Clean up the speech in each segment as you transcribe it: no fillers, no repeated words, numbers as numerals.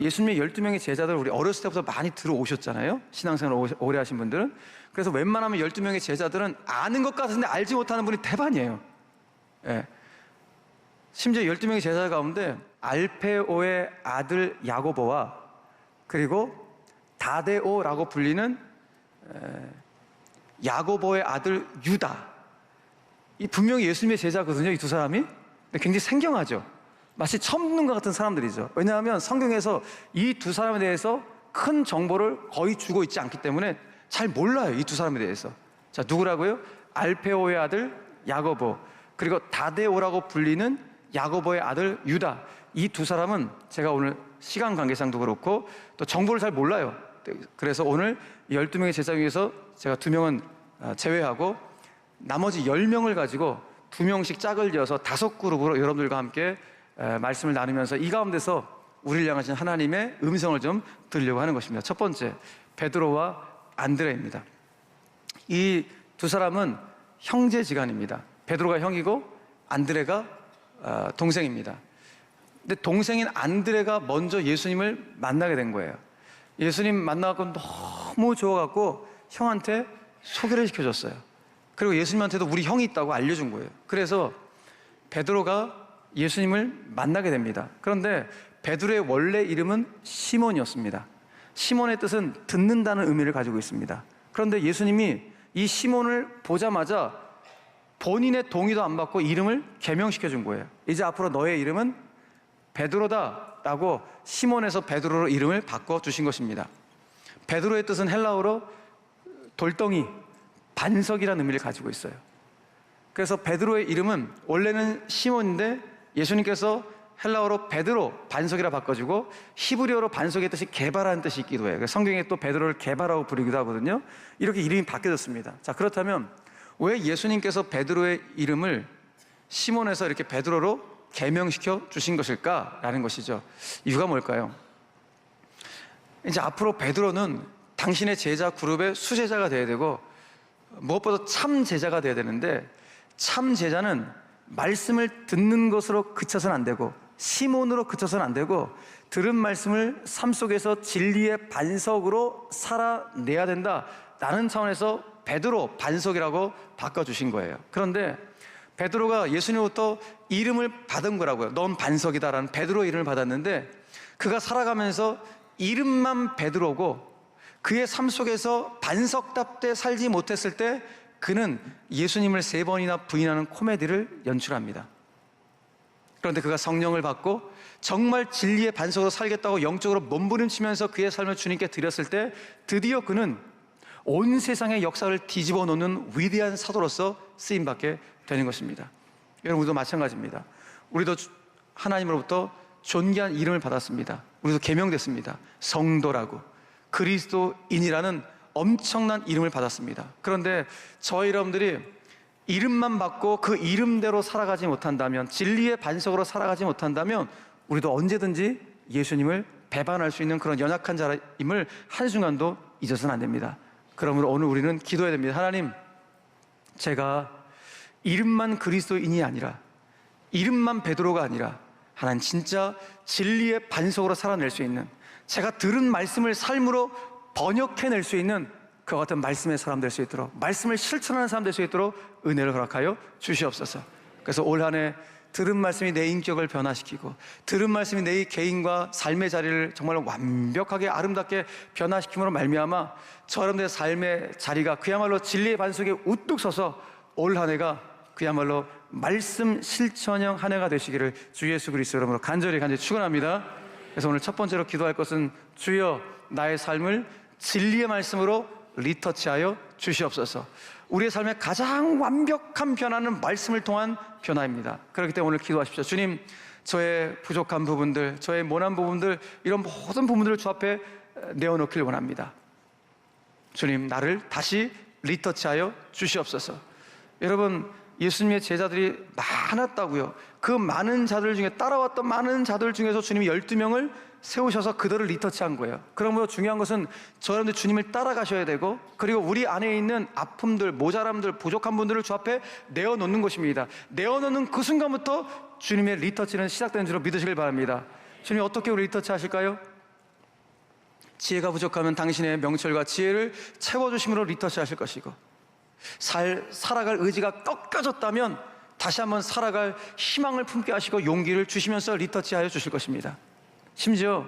예수님의 12명의 제자들 우리 어렸을 때부터 많이 들어오셨잖아요. 신앙생활 오래 하신 분들은. 그래서 웬만하면 12명의 제자들은 아는 것 같은데 알지 못하는 분이 대반이에요. 예. 심지어 12명의 제자 가운데 알페오의 아들 야고보와 그리고 다데오라고 불리는 야고보의 아들 유다, 이 분명히 예수님의 제자거든요. 이 두 사람이 굉장히 생경하죠. 마치 처음 듣는 것 같은 사람들이죠. 왜냐하면 성경에서 이 두 사람에 대해서 큰 정보를 거의 주고 있지 않기 때문에 잘 몰라요. 이 두 사람에 대해서. 자, 누구라고요? 알페오의 아들 야고보, 그리고 다데오라고 불리는 야고보의 아들 유다. 이 두 사람은 제가 오늘 시간 관계상도 그렇고 또 정보를 잘 몰라요. 그래서 오늘 12명의 제자 중에서 제가 2명은 제외하고 나머지 10명을 가지고 2명씩 짝을 지어서 5그룹으로 여러분들과 함께 말씀을 나누면서 이 가운데서 우리를 향하신 하나님의 음성을 좀 들으려고 하는 것입니다. 첫 번째, 베드로와 안드레입니다. 이 두 사람은 형제지간입니다. 베드로가 형이고 안드레가 동생입니다. 근데 동생인 안드레가 먼저 예수님을 만나게 된 거예요. 예수님 만나고 너무 좋아갖고 형한테 소개를 시켜줬어요. 그리고 예수님한테도 우리 형이 있다고 알려준 거예요. 그래서 베드로가 예수님을 만나게 됩니다. 그런데 베드로의 원래 이름은 시몬이었습니다. 시몬의 뜻은 듣는다는 의미를 가지고 있습니다. 그런데 예수님이 이 시몬을 보자마자 본인의 동의도 안 받고 이름을 개명시켜 준 거예요. 이제 앞으로 너의 이름은 베드로다 라고 시몬에서 베드로로 이름을 바꿔주신 것입니다. 베드로의 뜻은 헬라어로 돌덩이, 반석이라는 의미를 가지고 있어요. 그래서 베드로의 이름은 원래는 시몬인데 예수님께서 헬라어로 베드로, 반석이라 바꿔주고 히브리어로 반석의 뜻이 개발하는 뜻이 있기도 해요. 성경에 또 베드로를 개발하고 부르기도 하거든요. 이렇게 이름이 바뀌어졌습니다. 자, 그렇다면 왜 예수님께서 베드로의 이름을 시몬에서 이렇게 베드로로 개명시켜 주신 것일까라는 것이죠. 이유가 뭘까요? 이제 앞으로 베드로는 당신의 제자 그룹의 수제자가 되어야 되고 무엇보다 참 제자가 되어야 되는데, 참 제자는 말씀을 듣는 것으로 그쳐서는 안 되고 시몬으로 그쳐서는 안 되고 들은 말씀을 삶 속에서 진리의 반석으로 살아내야 된다라는 차원에서 베드로, 반석이라고 바꿔주신 거예요. 그런데 베드로가 예수님으로부터 이름을 받은 거라고요. 넌 반석이다라는 베드로 이름을 받았는데 그가 살아가면서 이름만 베드로고 그의 삶 속에서 반석답게 살지 못했을 때 그는 예수님을 3번이나 부인하는 코미디를 연출합니다. 그런데 그가 성령을 받고 정말 진리의 반석으로 살겠다고 영적으로 몸부림치면서 그의 삶을 주님께 드렸을 때 드디어 그는 온 세상의 역사를 뒤집어 놓는 위대한 사도로서 쓰임받게 되는 것입니다. 여러분도 마찬가지입니다. 우리도 하나님으로부터 존귀한 이름을 받았습니다. 우리도 계명됐습니다. 성도라고, 그리스도인이라는 엄청난 이름을 받았습니다. 그런데 저희 여러분들이 이름만 받고 그 이름대로 살아가지 못한다면, 진리의 반석으로 살아가지 못한다면 우리도 언제든지 예수님을 배반할 수 있는 그런 연약한 자임을 한순간도 잊어서는 안 됩니다. 그러므로 오늘 우리는 기도해야 됩니다. 하나님, 제가 이름만 그리스도인이 아니라, 이름만 베드로가 아니라 하나님 진짜 진리의 반석으로 살아낼 수 있는, 제가 들은 말씀을 삶으로 번역해낼 수 있는 그와 같은 말씀의 사람 될 수 있도록, 말씀을 실천하는 사람 될 수 있도록 은혜를 허락하여 주시옵소서. 그래서 올 한 해 들은 말씀이 내 인격을 변화시키고 들은 말씀이 내 개인과 삶의 자리를 정말 완벽하게 아름답게 변화시킴으로 말미암아 저 여러분들의 삶의 자리가 그야말로 진리의 반석에 우뚝 서서 올 한 해가 그야말로 말씀 실천형 한 해가 되시기를 주 예수 그리스도 이름으로 간절히 축원합니다. 그래서 오늘 첫 번째로 기도할 것은 주여 나의 삶을 진리의 말씀으로 리터치하여 주시옵소서. 우리의 삶의 가장 완벽한 변화는 말씀을 통한 변화입니다. 그렇기 때문에 오늘 기도하십시오. 주님, 저의 부족한 부분들, 저의 모난 부분들, 이런 모든 부분들을 주 앞에 내어놓길 원합니다. 주님, 나를 다시 리터치하여 주시옵소서. 여러분, 예수님의 제자들이 많았다고요. 그 많은 자들 중에, 따라왔던 많은 자들 중에서 주님이 12명을 세우셔서 그들을 리터치한 거예요. 그러므로 중요한 것은 저 여러분들 주님을 따라가셔야 되고, 그리고 우리 안에 있는 아픔들, 모자람들, 부족한 분들을 주 앞에 내어놓는 것입니다. 내어놓는 그 순간부터 주님의 리터치는 시작되는 줄로 믿으시길 바랍니다. 주님, 어떻게 우리 리터치 하실까요? 지혜가 부족하면 당신의 명철과 지혜를 채워주심으로 리터치하실 것이고, 살아갈 의지가 꺾여졌다면 다시 한번 살아갈 희망을 품게 하시고 용기를 주시면서 리터치하여 주실 것입니다. 심지어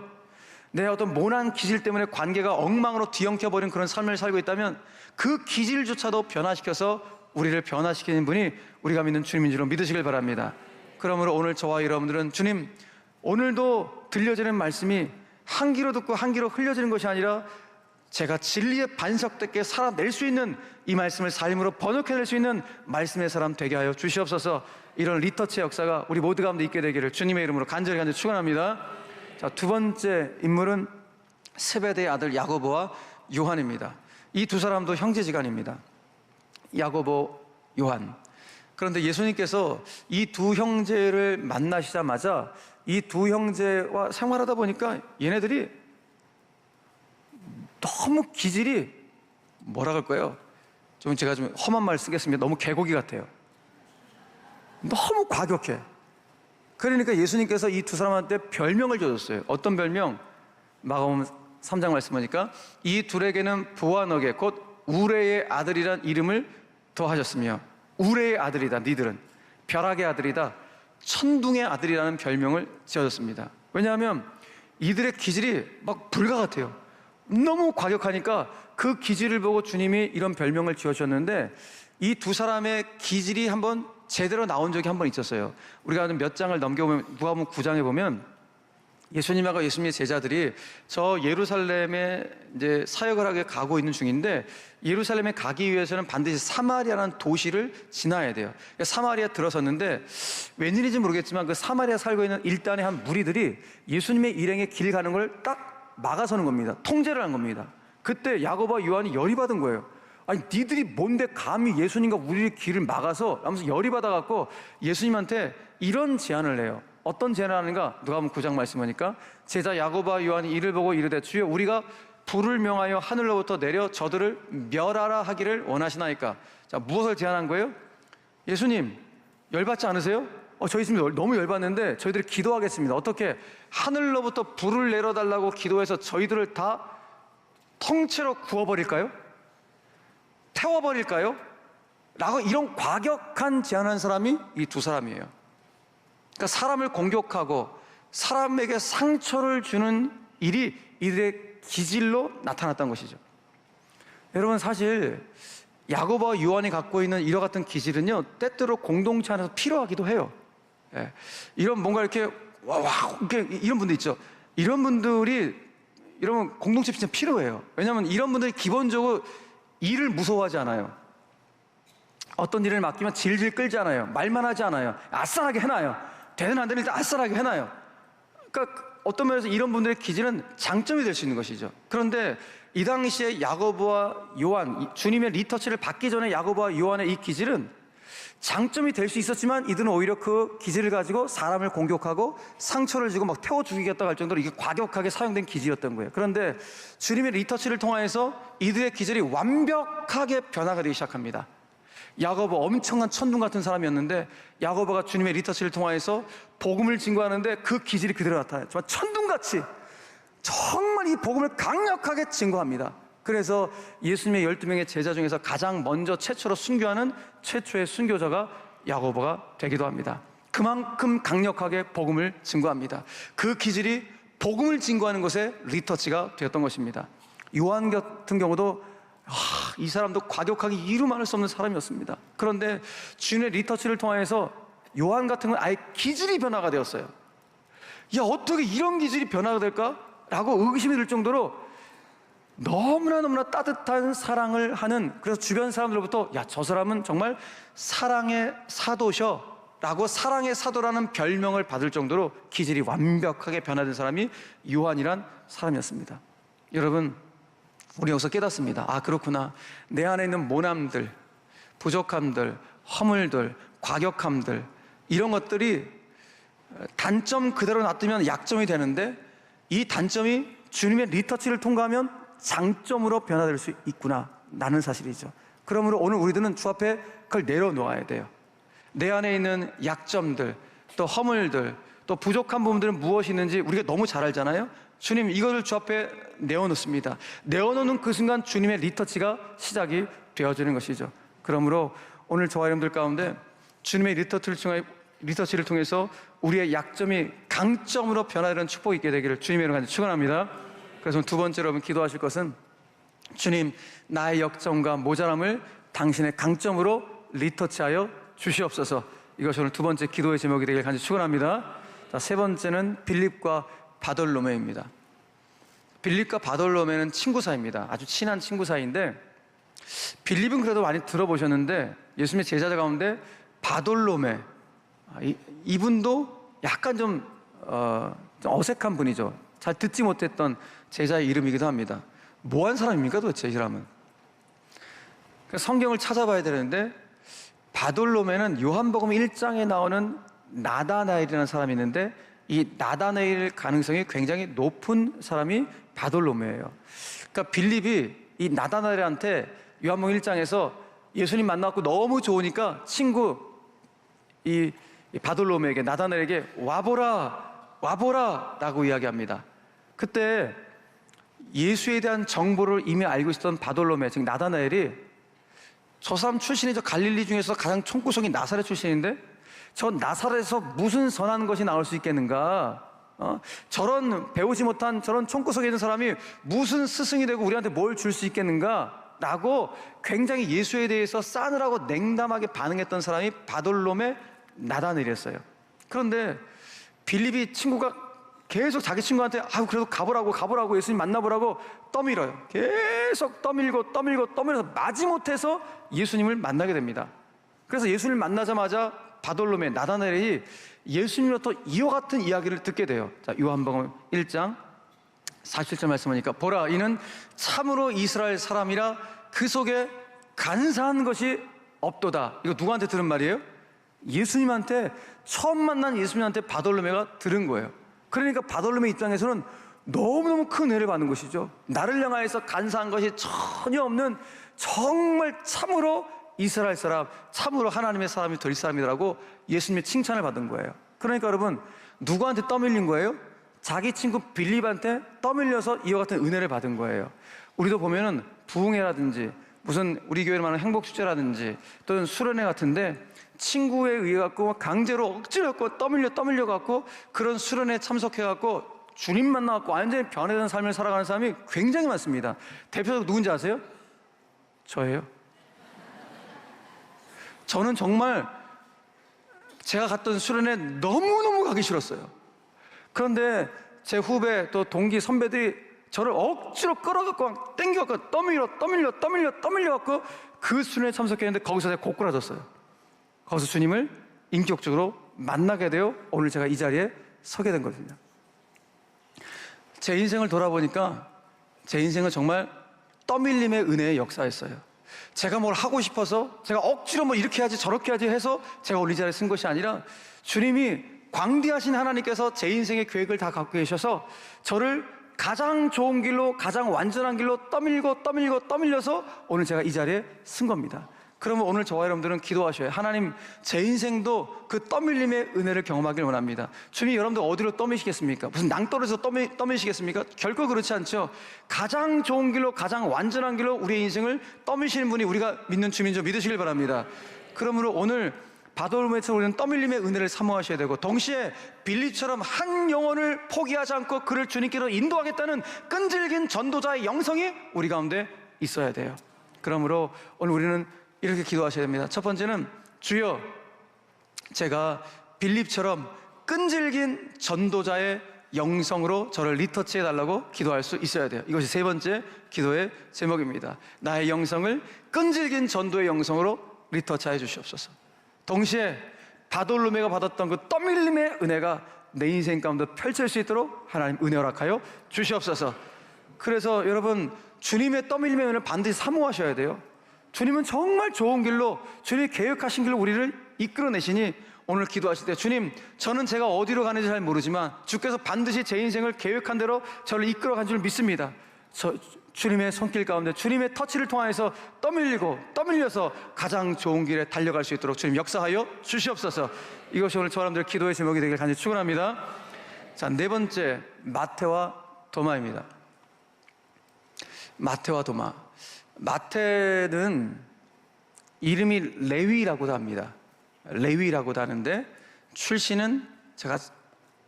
내 어떤 모난 기질 때문에 관계가 엉망으로 뒤엉켜버린 그런 삶을 살고 있다면 그 기질조차도 변화시켜서 우리를 변화시키는 분이 우리가 믿는 주님인 줄로 믿으시길 바랍니다. 그러므로 오늘 저와 여러분들은 주님, 오늘도 들려지는 말씀이 한 귀로 듣고 한 귀로 흘려지는 것이 아니라 제가 진리의 반석되게 살아낼 수 있는 이 말씀을 삶으로 번역해낼 수 있는 말씀의 사람 되게 하여 주시옵소서. 이런 리터치의 역사가 우리 모두 가운데 있게 되기를 주님의 이름으로 간절히 축원합니다. 자, 두 번째 인물은 세베대의 아들 야고보와 요한입니다. 이 두 사람도 형제지간입니다. 야고보, 요한. 그런데 예수님께서 이 두 형제를 만나시자마자 이 두 형제와 생활하다 보니까 얘네들이 너무 기질이 뭐라 그럴까요? 제가 좀 험한 말 쓰겠습니다. 너무 개고기 같아요. 너무 과격해. 그러니까 예수님께서 이 두 사람한테 별명을 줘줬어요. 어떤 별명? 마가복음 3장 말씀 보니까 이 둘에게는 보아너게 곧 우레의 아들이란 이름을 더하셨으며, 우레의 아들이다, 니들은 벼락의 아들이다, 천둥의 아들이라는 별명을 지어줬습니다. 왜냐하면 이들의 기질이 막 불과 같아요. 너무 과격하니까 그 기질을 보고 주님이 이런 별명을 지어주셨는데, 이 두 사람의 기질이 한번 제대로 나온 적이 한 번 있었어요. 우리가 몇 장을 넘겨보면 누가복음 9장에 보면 예수님하고 예수님의 제자들이 저 예루살렘에 이제 사역을 하게 가고 있는 중인데, 예루살렘에 가기 위해서는 반드시 사마리아라는 도시를 지나야 돼요. 사마리아 들어섰는데 웬일인지 모르겠지만 그 사마리아 살고 있는 일단의 한 무리들이 예수님의 일행의 길 가는 걸 딱 막아서는 겁니다. 통제를 한 겁니다. 그때 야고보와 요한이 열이 받은 거예요. 아니, 니들이 뭔데 감히 예수님과 우리의 길을 막아서, 하면서 열이 받아갖고 예수님한테 이런 제안을 해요. 어떤 제안을 하는가? 누가복음 9장 말씀 보니까 제자 야고보와 요한이 이를 보고 이르되 주여, 우리가 불을 명하여 하늘로부터 내려 저들을 멸하라 하기를 원하시나이까? 자, 무엇을 제안한 거예요? 예수님, 열받지 않으세요? 저희 지금 너무 열받는데 저희들이 기도하겠습니다. 어떻게? 하늘로부터 불을 내려달라고 기도해서 저희들을 다 통째로 구워버릴까요? 태워버릴까요? 라고 이런 과격한 제안한 사람이 이 두 사람이에요. 그러니까 사람을 공격하고 사람에게 상처를 주는 일이 이들의 기질로 나타났던 것이죠. 여러분, 사실 야고보와 요한이 갖고 있는 이와 같은 기질은요, 때때로 공동체 안에서 필요하기도 해요. 예. 이런 뭔가 이렇게 이렇게 이런 분들 있죠. 이런 분들이, 이러면 공동체 진짜 필요해요. 왜냐하면 이런 분들이 기본적으로 일을 무서워하지 않아요. 어떤 일을 맡기면 질질 끌지 않아요. 말만 하지 않아요. 아싸하게 해놔요. 되든 안 되든 일단 아싸하게 해놔요. 그러니까 어떤 면에서 이런 분들의 기질은 장점이 될 수 있는 것이죠. 그런데 이 당시에 야고보와 요한, 주님의 리터치를 받기 전에 야고보와 요한의 이 기질은 장점이 될 수 있었지만 이들은 오히려 그 기질을 가지고 사람을 공격하고 상처를 주고 막 태워 죽이겠다고 할 정도로 이게 과격하게 사용된 기질이었던 거예요. 그런데 주님의 리터치를 통하여서 이들의 기질이 완벽하게 변화가 되기 시작합니다. 야고보, 엄청난 천둥 같은 사람이었는데 야고보가 주님의 리터치를 통하여서 복음을 증거하는데 그 기질이 그대로 나타나요. 정말 천둥같이 정말 이 복음을 강력하게 증거합니다. 그래서 예수님의 12명의 제자 중에서 가장 먼저 최초로 순교하는 최초의 순교자가 야고보가 되기도 합니다. 그만큼 강력하게 복음을 증거합니다. 그 기질이 복음을 증거하는 것에 리터치가 되었던 것입니다. 요한 같은 경우도 이 사람도 과격하게 이루 말할 수 없는 사람이었습니다. 그런데 주님의 리터치를 통해서 요한 같은 건 아예 기질이 변화가 되었어요. 야, 어떻게 이런 기질이 변화가 될까? 라고 의구심이 들 정도로 너무나 따뜻한 사랑을 하는, 그래서 주변 사람들로부터 야, 저 사람은 정말 사랑의 사도셔 라고 사랑의 사도라는 별명을 받을 정도로 기질이 완벽하게 변화된 사람이 요한이란 사람이었습니다. 여러분, 우리 여기서 깨닫습니다. 아, 그렇구나. 내 안에 있는 모남들, 부족함들, 허물들, 과격함들, 이런 것들이 단점 그대로 놔두면 약점이 되는데 이 단점이 주님의 리터치를 통과하면 장점으로 변화될 수 있구나 라는 사실이죠. 그러므로 오늘 우리들은 주 앞에 그걸 내려놓아야 돼요. 내 안에 있는 약점들, 또 허물들, 또 부족한 부분들은 무엇이 있는지 우리가 너무 잘 알잖아요. 주님, 이것을 주 앞에 내어놓습니다. 내어놓는 그 순간 주님의 리터치가 시작이 되어지는 것이죠. 그러므로 오늘 저와 여러분들 가운데 주님의 리터치를 통해서 우리의 약점이 강점으로 변화되는 축복이 있게 되기를 주님의 이름으로 축원합니다. 그래서 두 번째로 여러분 기도하실 것은, 주님, 나의 역점과 모자람을 당신의 강점으로 리터치하여 주시옵소서. 이것이 오늘 두 번째 기도의 제목이 되길 간절히 축원합니다. 자, 세 번째는 빌립과 바돌로메입니다. 빌립과 바돌로메는 친구 사이입니다. 아주 친한 친구 사이인데, 빌립은 그래도 많이 들어보셨는데 예수님의 제자 가운데 바돌로메, 이분도 약간 좀 어색한 분이죠. 잘 듣지 못했던 제자의 이름이기도 합니다. 뭐한 사람입니까 도대체 이 사람은? 성경을 찾아봐야 되는데, 바돌로메는 요한복음 1장에 나오는 나다나엘이라는 사람이 있는데, 이 나다나엘 가능성이 굉장히 높은 사람이 바돌로메예요. 그러니까 빌립이 이 나다나엘한테 요한복음 1장에서 예수님 만나고 너무 좋으니까 친구 이 바돌로메에게, 나다나엘에게 와보라 라고 이야기합니다. 그때 예수에 대한 정보를 이미 알고 있었던 바돌로메, 즉 나다나엘이, 저 사람 출신이 저 갈릴리 중에서 가장 총구석이 나사렛 출신인데 저 나사렛에서 무슨 선한 것이 나올 수 있겠는가? 저런 배우지 못한 저런 총구석에 있는 사람이 무슨 스승이 되고 우리한테 뭘 줄 수 있겠는가? 라고 굉장히 예수에 대해서 싸늘하고 냉담하게 반응했던 사람이 바돌로메 나다나엘이었어요. 그런데 빌립이 친구가 계속 자기 친구한테 그래도 가보라고 예수님 만나보라고 떠밀어요. 계속 떠밀어서 마지못해서 예수님을 만나게 됩니다. 그래서 예수님을 만나자마자 바돌로메 나다나엘이 예수님으로부터 이와 같은 이야기를 듣게 돼요. 자, 요한복음 1장 47절 말씀하니까, 보라, 이는 참으로 이스라엘 사람이라 그 속에 간사한 것이 없도다. 이거 누구한테 들은 말이에요? 예수님한테, 처음 만난 예수님한테 바돌로메가 들은 거예요. 그러니까 바돌로메 입장에서는 너무너무 큰 은혜를 받는 것이죠. 나를 향하여서 간사한 것이 전혀 없는 정말 참으로 이스라엘 사람, 참으로 하나님의 사람이 될 사람이라고 예수님의 칭찬을 받은 거예요. 그러니까 여러분, 누구한테 떠밀린 거예요? 자기 친구 빌립한테 떠밀려서 이와 같은 은혜를 받은 거예요. 우리도 보면은 부흥회라든지 무슨 우리 교회를 말하는 행복축제라든지 또는 수련회 같은데, 친구에 의해 갖고 강제로 억지로 갖고 떠밀려 갖고 그런 수련회에 참석해 갖고 주님 만나 갖고 완전히 변화된 삶을 살아가는 사람이 굉장히 많습니다. 대표적으로 누군지 아세요? 저예요. 저는 정말 제가 갔던 수련회 너무너무 가기 싫었어요. 그런데 제 후배 또 동기 선배들이 저를 억지로 끌어갖고 땡겨갖고 떠밀려갖고 그 수련회에 참석했는데 거기서 제가 고꾸라졌어요. 거기서 주님을 인격적으로 만나게 되어 오늘 제가 이 자리에 서게 된 거거든요. 제 인생을 돌아보니까 제 인생은 정말 떠밀림의 은혜의 역사였어요. 제가 뭘 하고 싶어서 제가 억지로 뭐 이렇게 하지 저렇게 하지 해서 제가 오늘 이 자리에 쓴 것이 아니라, 주님이 광대하신 하나님께서 제 인생의 계획을 다 갖고 계셔서 저를 가장 좋은 길로, 가장 완전한 길로 떠밀려서 오늘 제가 이 자리에 쓴 겁니다. 그러면 오늘 저와 여러분들은 기도하셔요. 하나님, 제 인생도 그 떠밀림의 은혜를 경험하길 원합니다. 주님, 여러분들 어디로 떠미시겠습니까? 무슨 낭떠러지에서 떠미시겠습니까? 결코 그렇지 않죠. 가장 좋은 길로, 가장 완전한 길로 우리의 인생을 떠미시는 분이 우리가 믿는 주민 좀 믿으시길 바랍니다. 그러므로 오늘 바돌로메처럼 우리는 떠밀림의 은혜를 사모하셔야 되고, 동시에 빌립처럼 한 영혼을 포기하지 않고 그를 주님께로 인도하겠다는 끈질긴 전도자의 영성이 우리 가운데 있어야 돼요. 그러므로 오늘 우리는 이렇게 기도하셔야 됩니다. 첫 번째는, 주여, 제가 빌립처럼 끈질긴 전도자의 영성으로 저를 리터치해 달라고 기도할 수 있어야 돼요. 이것이 세 번째 기도의 제목입니다. 나의 영성을 끈질긴 전도의 영성으로 리터치해 주시옵소서. 동시에 바돌로메가 받았던 그 떠밀림의 은혜가 내 인생 가운데 펼칠 수 있도록 하나님 은혜 허락하여 주시옵소서. 그래서 여러분, 주님의 떠밀림의 은혜를 반드시 사모하셔야 돼요. 주님은 정말 좋은 길로, 주님이 계획하신 길로 우리를 이끌어내시니 오늘 기도하실 때, 주님, 저는 제가 어디로 가는지 잘 모르지만 주께서 반드시 제 인생을 계획한 대로 저를 이끌어간 줄 믿습니다. 주님의 손길 가운데 주님의 터치를 통하여서 떠밀려서 가장 좋은 길에 달려갈 수 있도록 주님 역사하여 주시옵소서. 이것이 오늘 저 사람들의 기도의 제목이 되길 간절히 축원합니다. 자, 네 번째, 마태와 도마입니다. 마태와 도마. 마태는 이름이 레위라고도 합니다. 레위라고도 하는데 출신은 제가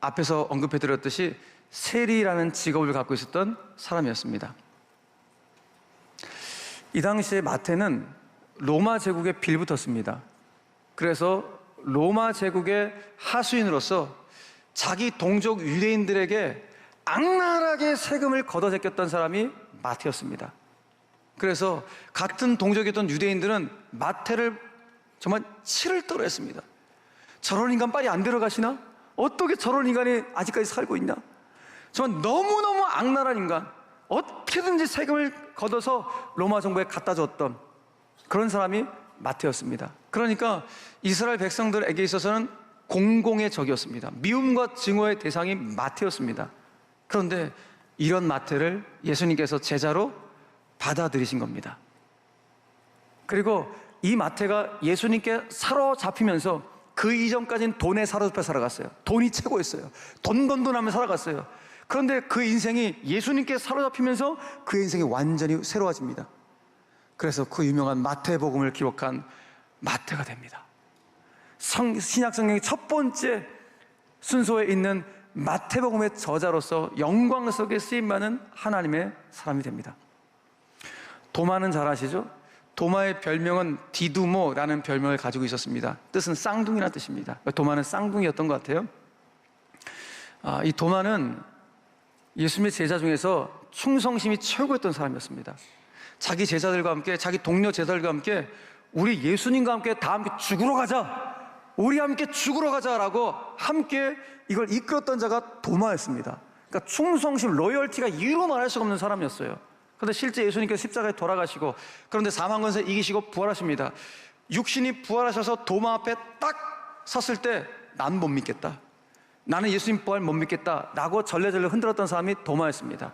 앞에서 언급해 드렸듯이 세리라는 직업을 갖고 있었던 사람이었습니다. 이 당시에 마태는 로마 제국에 빌붙었습니다. 그래서 로마 제국의 하수인으로서 자기 동족 유대인들에게 악랄하게 세금을 걷어제꼈던 사람이 마태였습니다. 그래서 같은 동족이었던 유대인들은 마태를 정말 치를 떨어했습니다. 저런 인간 빨리 안 데려가시나? 어떻게 저런 인간이 아직까지 살고 있나? 정말 너무너무 악랄한 인간, 어떻게든지 세금을 걷어서 로마 정부에 갖다 줬던 그런 사람이 마태였습니다. 그러니까 이스라엘 백성들에게 있어서는 공공의 적이었습니다. 미움과 증오의 대상이 마태였습니다. 그런데 이런 마태를 예수님께서 제자로 받아들이신 겁니다. 그리고 이 마태가 예수님께 사로잡히면서 그 이전까지는 돈에 사로잡혀 살아갔어요. 돈이 최고였어요. 돈하며 살아갔어요. 그런데 그 인생이 예수님께 사로잡히면서 그 인생이 완전히 새로워집니다. 그래서 그 유명한 마태복음을 기록한 마태가 됩니다. 신약 성경의 첫 번째 순서에 있는 마태복음의 저자로서 영광 속에 쓰임받는 하나님의 사람이 됩니다. 도마는 잘 아시죠? 도마의 별명은 디두모라는 별명을 가지고 있었습니다. 뜻은 쌍둥이라는 뜻입니다. 도마는 쌍둥이였던 것 같아요. 이 도마는 예수님의 제자 중에서 충성심이 최고였던 사람이었습니다. 자기 제자들과 함께, 자기 동료 제자들과 함께 우리 예수님과 함께 다 함께 죽으러 가자, 우리 함께 죽으러 가자라고 함께 이걸 이끌었던 자가 도마였습니다. 그러니까 충성심, 로열티가 이루 말할 수가 없는 사람이었어요. 그런데 실제 예수님께서 십자가에 돌아가시고, 그런데 사망 권세 이기시고 부활하십니다. 육신이 부활하셔서 도마 앞에 딱 섰을 때 난 못 믿겠다, 나는 예수님 부활 못 믿겠다 라고 절레절레 흔들었던 사람이 도마였습니다.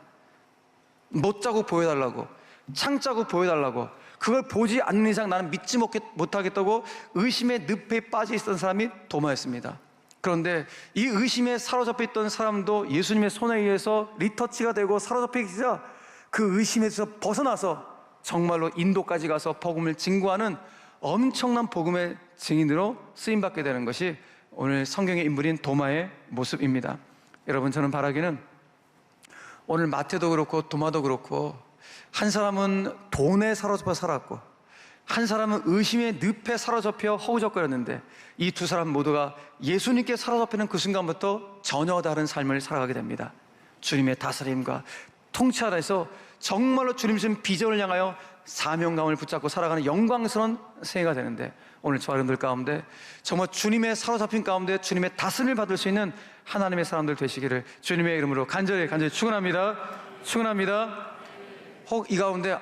못 자고 보여달라고, 창자고 보여달라고, 그걸 보지 않는 이상 나는 믿지 못하겠다고 의심의 늪에 빠져 있었던 사람이 도마였습니다. 그런데 이 의심에 사로잡혀 있던 사람도 예수님의 손에 의해서 리터치가 되고 사로잡히자 그 의심에서 벗어나서 정말로 인도까지 가서 복음을 증거하는 엄청난 복음의 증인으로 쓰임받게 되는 것이 오늘 성경의 인물인 도마의 모습입니다. 여러분, 저는 바라기는 오늘 마태도 그렇고 도마도 그렇고, 한 사람은 돈에 사로잡혀 살았고 한 사람은 의심의 늪에 사로잡혀 허우적거렸는데, 이 두 사람 모두가 예수님께 사로잡히는 그 순간부터 전혀 다른 삶을 살아가게 됩니다. 주님의 다스림과 통치 아래서 정말로 주님 주신 비전을 향하여 사명감을 붙잡고 살아가는 영광스러운 생애가 되는데, 오늘 저 여러분들 가운데 정말 주님의 사로잡힌 가운데 주님의 다스림을 받을 수 있는 하나님의 사람들 되시기를 주님의 이름으로 간절히 축원합니다. 혹 이 가운데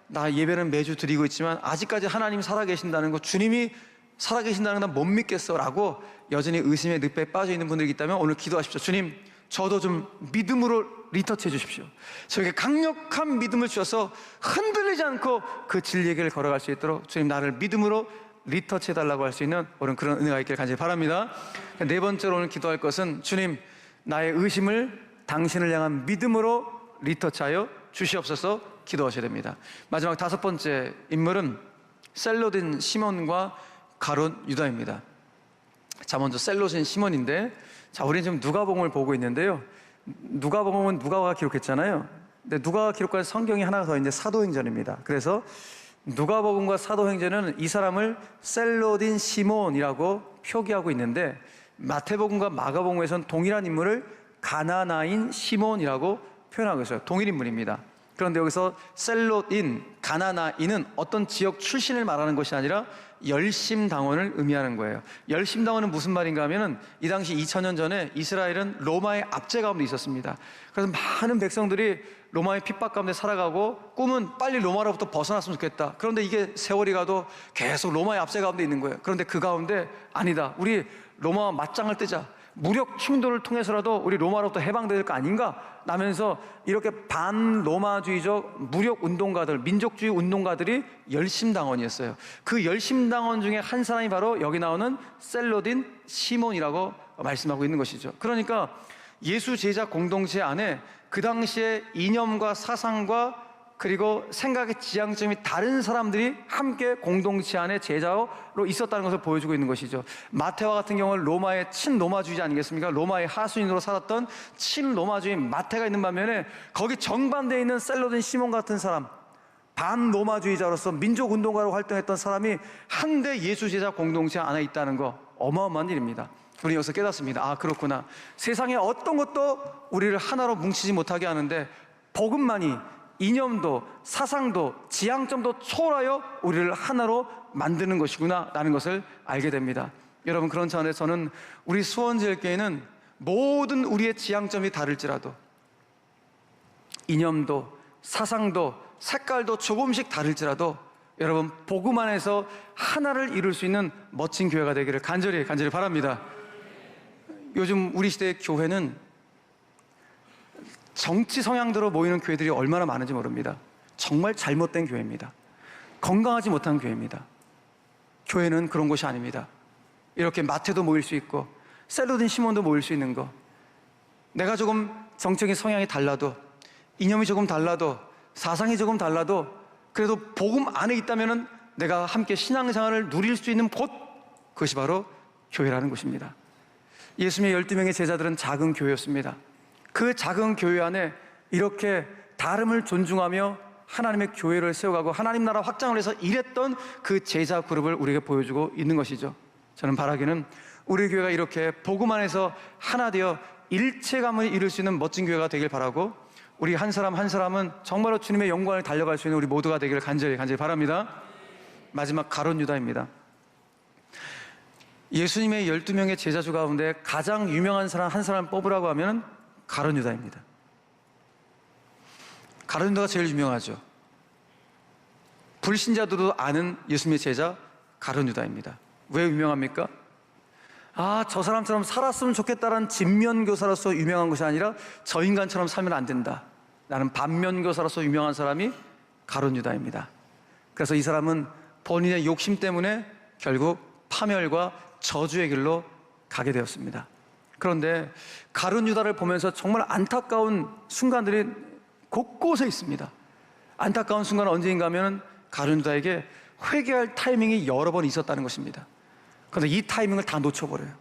나 예배는 매주 드리고 있지만 아직까지 하나님 살아계신다는 거, 주님이 살아계신다는 건 못 믿겠어 라고 여전히 의심의 늪에 빠져 있는 분들이 있다면 오늘 기도하십시오. 주님, 저도 좀 믿음으로 리터치 해주십시오. 저에게 강력한 믿음을 주셔서 흔들리지 않고 그 진리의 길을 걸어갈 수 있도록 주님, 나를 믿음으로 리터치 해달라고 할 수 있는 오늘 그런 은혜가 있기를 간절히 바랍니다. 네 번째로 오늘 기도할 것은, 주님, 나의 의심을 당신을 향한 믿음으로 리터치하여 주시옵소서 기도하셔야 됩니다. 마지막 다섯 번째 인물은 셀롯인 시몬과 가룟 유다입니다. 자, 먼저 셀롯인 시몬인데, 자, 우리는 지금 누가복음을 보고 있는데요. 누가복음은 누가가 기록했잖아요. 근데 누가가 기록한 성경이 하나가 더 있는데 사도행전입니다. 그래서 누가복음과 사도행전은 이 사람을 셀롯인 시몬이라고 표기하고 있는데, 마태복음과 마가복음에서는 동일한 인물을 가나나인 시몬이라고 표현하고 있어요. 동일 인물입니다. 그런데 여기서 셀롯인, 가나나인은 어떤 지역 출신을 말하는 것이 아니라 열심당원을 의미하는 거예요. 열심당원은 무슨 말인가 하면은, 이 당시 2000년 전에 이스라엘은 로마의 압제 가운데 있었습니다. 그래서 많은 백성들이 로마의 핍박 가운데 살아가고, 꿈은 빨리 로마로부터 벗어났으면 좋겠다. 그런데 이게 세월이 가도 계속 로마의 압제 가운데 있는 거예요. 그런데 그 가운데 아니다, 우리 로마와 맞짱을 뜨자, 무력 충돌을 통해서라도 우리 로마로부터 해방될 거 아닌가 라면서 이렇게 반로마주의적 무력 운동가들, 민족주의 운동가들이 열심당원이었어요. 그 열심당원 중에 한 사람이 바로 여기 나오는 셀롯인 시몬이라고 말씀하고 있는 것이죠. 그러니까 예수 제자 공동체 안에 그 당시에 이념과 사상과 그리고 생각의 지향점이 다른 사람들이 함께 공동체 안에 제자로 있었다는 것을 보여주고 있는 것이죠. 마태와 같은 경우는 로마의 친로마주의자 아니겠습니까? 로마의 하수인으로 살았던 친로마주의인 마태가 있는 반면에 거기 정반대에 있는 셀러든 시몬 같은 사람, 반로마주의자로서 민족운동가로 활동했던 사람이 한데 예수 제자 공동체 안에 있다는 거 어마어마한 일입니다. 우리 여기서 깨닫습니다. 아, 그렇구나. 세상에 어떤 것도 우리를 하나로 뭉치지 못하게 하는데 복음만이 이념도 사상도 지향점도 초월하여 우리를 하나로 만드는 것이구나 라는 것을 알게 됩니다. 여러분, 그런 차원에서 저는 우리 수원제일교회는 모든 우리의 지향점이 다를지라도 이념도 사상도 색깔도 조금씩 다를지라도 여러분, 복음 안에서 하나를 이룰 수 있는 멋진 교회가 되기를 간절히 바랍니다. 요즘 우리 시대의 교회는 정치 성향대로 모이는 교회들이 얼마나 많은지 모릅니다. 정말 잘못된 교회입니다. 건강하지 못한 교회입니다. 교회는 그런 곳이 아닙니다. 이렇게 마태도 모일 수 있고 셀러든 시몬도 모일 수 있는 거, 내가 조금 정적인 성향이 달라도 이념이 조금 달라도 사상이 조금 달라도 그래도 복음 안에 있다면 내가 함께 신앙생활을 누릴 수 있는 곳, 그것이 바로 교회라는 곳입니다. 예수님의 12명의 제자들은 작은 교회였습니다. 그 작은 교회 안에 이렇게 다름을 존중하며 하나님의 교회를 세워가고 하나님 나라 확장을 위해서 일했던 그 제자 그룹을 우리에게 보여주고 있는 것이죠. 저는 바라기는 우리 교회가 이렇게 복음 안에서 하나 되어 일체감을 이룰 수 있는 멋진 교회가 되길 바라고, 우리 한 사람 한 사람은 정말로 주님의 영광을 달려갈 수 있는 우리 모두가 되기를 간절히 바랍니다. 마지막 가룟 유다입니다. 예수님의 12명의 제자주 가운데 가장 유명한 사람 한 사람 뽑으라고 하면 가룟 유다입니다. 가룟 유다가 제일 유명하죠. 불신자들도 아는 예수님의 제자 가룟 유다입니다. 왜 유명합니까? 아, 저 사람처럼 살았으면 좋겠다라는 진면교사로서 유명한 것이 아니라 저 인간처럼 살면 안 된다 라는 반면교사로서 유명한 사람이 가룟 유다입니다. 그래서 이 사람은 본인의 욕심 때문에 결국 파멸과 저주의 길로 가게 되었습니다. 그런데 가룟 유다를 보면서 정말 안타까운 순간들이 곳곳에 있습니다. 안타까운 순간은 언제인가 하면 가룟 유다에게 회개할 타이밍이 여러 번 있었다는 것입니다. 그런데 이 타이밍을 다 놓쳐버려요.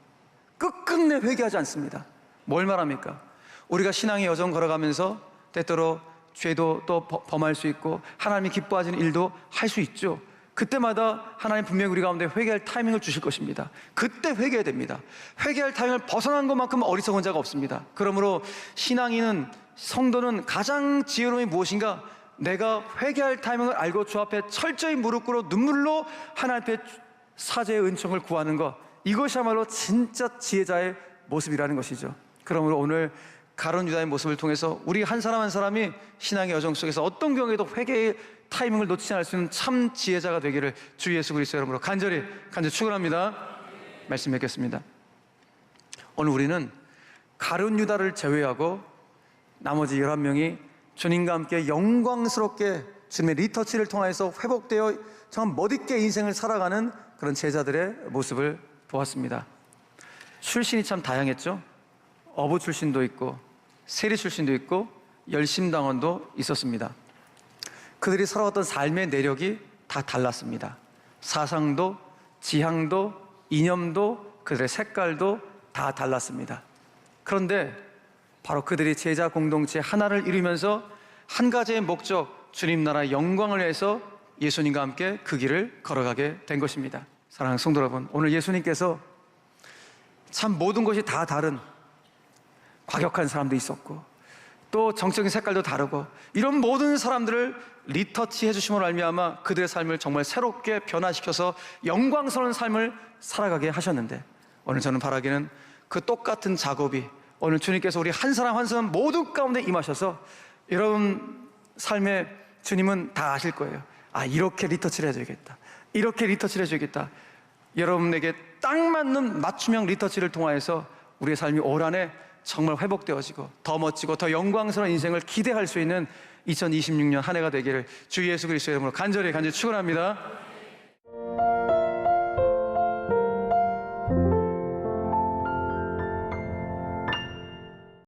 끝끝내 회개하지 않습니다. 뭘 말합니까? 우리가 신앙의 여정 걸어가면서 때때로 죄도 또 범할 수 있고 하나님이 기뻐하시는 일도 할 수 있죠. 그때마다 하나님 분명히 우리 가운데 회개할 타이밍을 주실 것입니다. 그때 회개해야 됩니다. 회개할 타이밍을 벗어난 것만큼 어리석은 자가 없습니다. 그러므로 신앙인은, 성도는 가장 지혜로움이 무엇인가? 내가 회개할 타이밍을 알고 주 앞에 철저히 무릎 꿇어 눈물로 하나님 앞에 사죄의 은총을 구하는 것, 이것이야말로 진짜 지혜자의 모습이라는 것이죠. 그러므로 오늘 가룟 유다의 모습을 통해서 우리 한 사람 한 사람이 신앙의 여정 속에서 어떤 경우에도 회개의 타이밍을 놓치지 않을 수 있는 참 지혜자가 되기를 주 예수 그리스도 이름으로 간절히 축원합니다. 말씀 뵙겠습니다. 오늘 우리는 가룟 유다를 제외하고 나머지 11명이 주님과 함께 영광스럽게 주님의 리터치를 통해서 회복되어 정말 멋있게 인생을 살아가는 그런 제자들의 모습을 보았습니다. 출신이 참 다양했죠. 어부 출신도 있고 세리 출신도 있고 열심당원도 있었습니다. 그들이 살아왔던 삶의 내력이 다 달랐습니다. 사상도 지향도 이념도 그들의 색깔도 다 달랐습니다. 그런데 바로 그들이 제자 공동체 하나를 이루면서 한 가지의 목적, 주님 나라 영광을 위해서 예수님과 함께 그 길을 걸어가게 된 것입니다. 사랑하는 성도 여러분, 오늘 예수님께서 참 모든 것이 다 다른 과격한 사람도 있었고 또 정적인 색깔도 다르고 이런 모든 사람들을 리터치 해주심으로 알미암아 그들의 삶을 정말 새롭게 변화시켜서 영광스러운 삶을 살아가게 하셨는데, 오늘 저는 바라기는 그 똑같은 작업이 오늘 주님께서 우리 한 사람 한 사람 모두 가운데 임하셔서 여러분 삶에 주님은 다 아실 거예요. 아, 이렇게 리터치를 해줘야겠다, 이렇게 리터치를 해줘야겠다. 여러분에게 딱 맞는 맞춤형 리터치를 통하여서 우리의 삶이 올 한해 정말 회복되어지고 더 멋지고 더 영광스러운 인생을 기대할 수 있는 2026년 한 해가 되기를 주 예수 그리스도의 이름으로 간절히 축원합니다.